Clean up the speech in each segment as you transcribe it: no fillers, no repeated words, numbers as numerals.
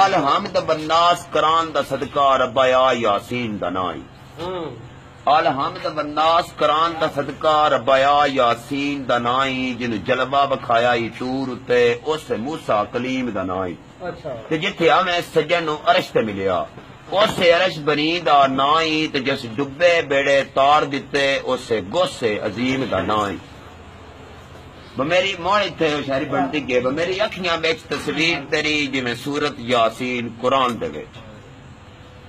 الحمد بالناس کران دا صدقہ ربایا یاسین دا نائی الحمد بالناس کران دا صدقہ ربایا یاسین دا نائی جن جلوہ بکھایا ہی تور اتے اس موسیٰ کلیم دا نائی تے جتھے ہمیں سجن نو عرش تے ملیا اس عرش بنی دا نائی تے جس ڈبے بیڑے تار دیتے اس گوسے عظیم دا نائی میری موڑ اتنے شہری بنتی گئے میری اکھیاں بیچ تصویر تیری جی میں سورت یاسین قرآن دے بیچ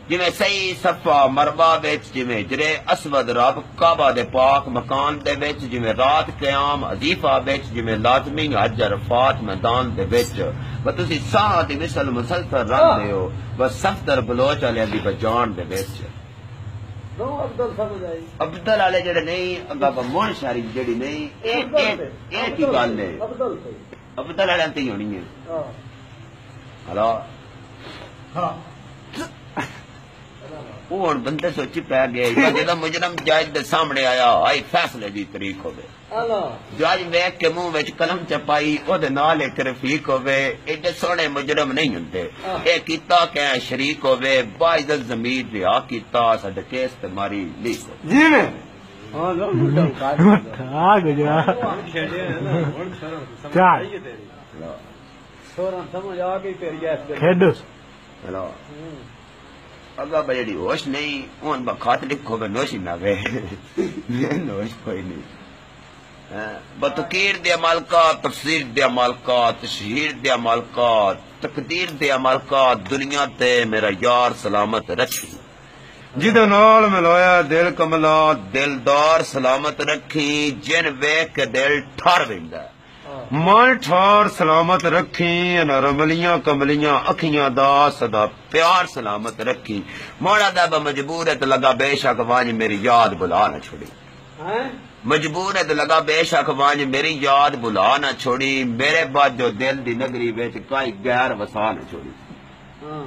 جی میں صحیح صفحہ مربع بیچ جی میں جرے اسود رب کعبہ دے پاک مکان دے بیچ جی میں رات قیام عظیفہ بیچ جی میں لازمی حج عرفات میدان دے بیچ و تسی ساہ دی مثل مسلسل رنگ دے ہو و صفتر بلوچ علیہ دی بجان دے بیچ عبدال علیہ جڑے نہیں اگا مون شہری جڑی نہیں ایک ہی گل ہے عبدال علیہ تے ہونی ہے ہلو وہ ہن بندے سوچی پی گئے جدوں مجرم جج دے سامنے آیا آئی فیصلے دی تاریخ ہوے جج ویکھ کے منہ وچ قلم چپائی او دے نال ایک رفیق ہوے ایڈے سونے مجرم نہیں ہوندے اے کیتا کہ شریک ہوے باعزت ضمیر رہا کیتا ساڈے کیس تے ماری لیک جی میں آ گیا چار سمجھ آ گئی تیری ایس کھیڈ ہلو اگا بجڑی ہوش نہیں اون بخات لکھو گے نوشی نہ گئے نوش کوئی نہیں بتقیر دے عمل کا تفسیر دے عمل کا تشہیر دے عمل کا تقدیر دے عمل کا دنیا تے میرا یار سلامت رکھی جدو نال ملایا دل کملا دلدار سلامت رکھی جن ویکھ کے دل ٹھر ویندا من ٹھار سلامت رکھی رملیاں کملیاں اکھیاں دا سدا پیار سلامت رکھی موڑا دا مجبور ہے تو لگا بے شک وانج میری یاد بلا نہ چھوڑی مجبور ہے تو لگا بے شک وانج میری یاد بلا نہ چھوڑی میرے بعد جو دل دی نگری وچ کوئی غیر وسا نہ چھوڑی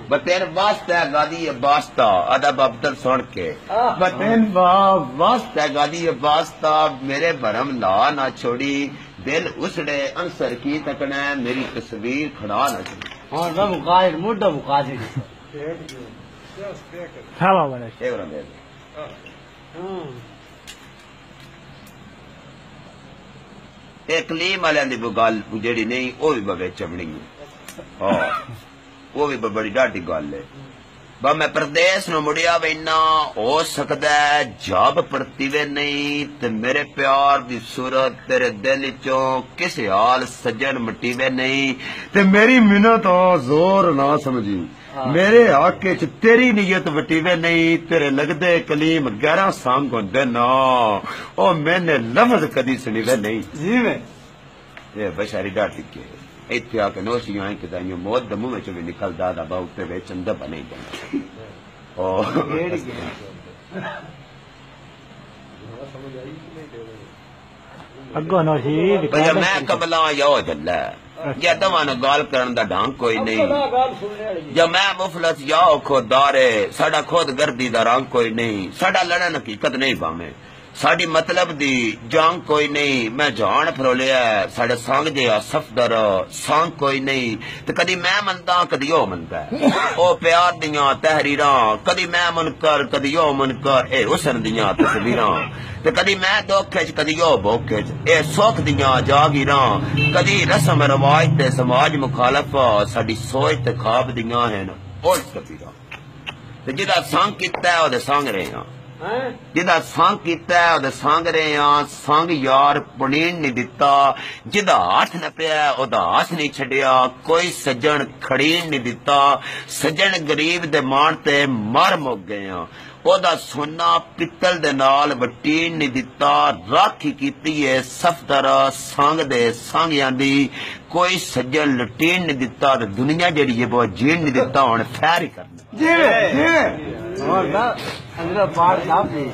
بتین واسطہ گادی واسطہ ادب عبدل سن کے بتین واسطہ گادی واسطہ میرے بھرم لا نہ چھوڑی دل اسڑے انصر کی تکنا میری تصویر کھڑا نہ چھوڑی ہاں رب قاہر مڈا مقاصد سلام علیکم ایک کلیم والے دی گل جیڑی نہیں وہ بھی بے چمڑی ہے وہ بھی بڑی ڈاڈی گل ہے با میں پردیس نو مڑیا وینا ہو سکدا ہے جاب پڑتی وے نہیں تے میرے پیار دی صورت تیرے دل چوں کسے حال سجن مٹی وے نہیں تے میری منت زور نہ سمجھی میرے حق وچ تیری نیت وٹی وے نہیں تیرے لگدے کلیم گہرا سانگ ہوندے نا او میں نے لفظ کدی سنی وے نہیں جی میں یہ بشاری ڈاڈی کے اتنے آ کے نوشی آئیں کہ دائیوں موت دموں میں چوبی نکل دا با اتنے بے چندہ بنے جائیں اگو نوشی بھئی میں قبلہ یا جلہ یا دوانا گال کرن دا ڈھانگ کوئی نہیں یا میں مفلس یا خوددارے ساڑا خود گردی دا رنگ کوئی نہیں ساڑا لڑن حقیقت نہیں بامے ساڑی مطلب دی جانگ کوئی نہیں میں جان پھرولیا ہے ساڑے سانگ جیا صفدر سانگ کوئی نہیں تو کدی میں منتا کدی او منتا ہے او پیار دیاں تحریراں کدی میں منکر کدی او منکر اے حسن دیاں تصویراں تو کدی میں دوکھچ کدی او بوکھچ اے سوکھ دیاں جاگیراں کدی رسم رواج تے سماج مخالف ساڑی سوچ تے خواب دیاں ہیں اور کبیراں تو جدا سانگ کیتا ہے او دے سانگ رہے ہیں جدا سانگ کیتا ہے او سانگ رہے ہاں سانگ یار پنین نہیں دیتا جدا ہاتھ نہ پیا او دا ہاتھ نہیں چھڈیا کوئی سجن کھڑین نہیں دیتا سجن غریب دے مان تے مر مک گئے ہاں او دا سونا پتل دے نال وٹین نہیں دیتا راکھی کیتی ہے صفدر سانگ دے سانگیاں دی کوئی سجن لٹین نہیں دیتا دنیا جڑی ہے وہ جین نہیں دیتا ہن خیر ہی کرنا جی اور حضرت پاک صاحب نے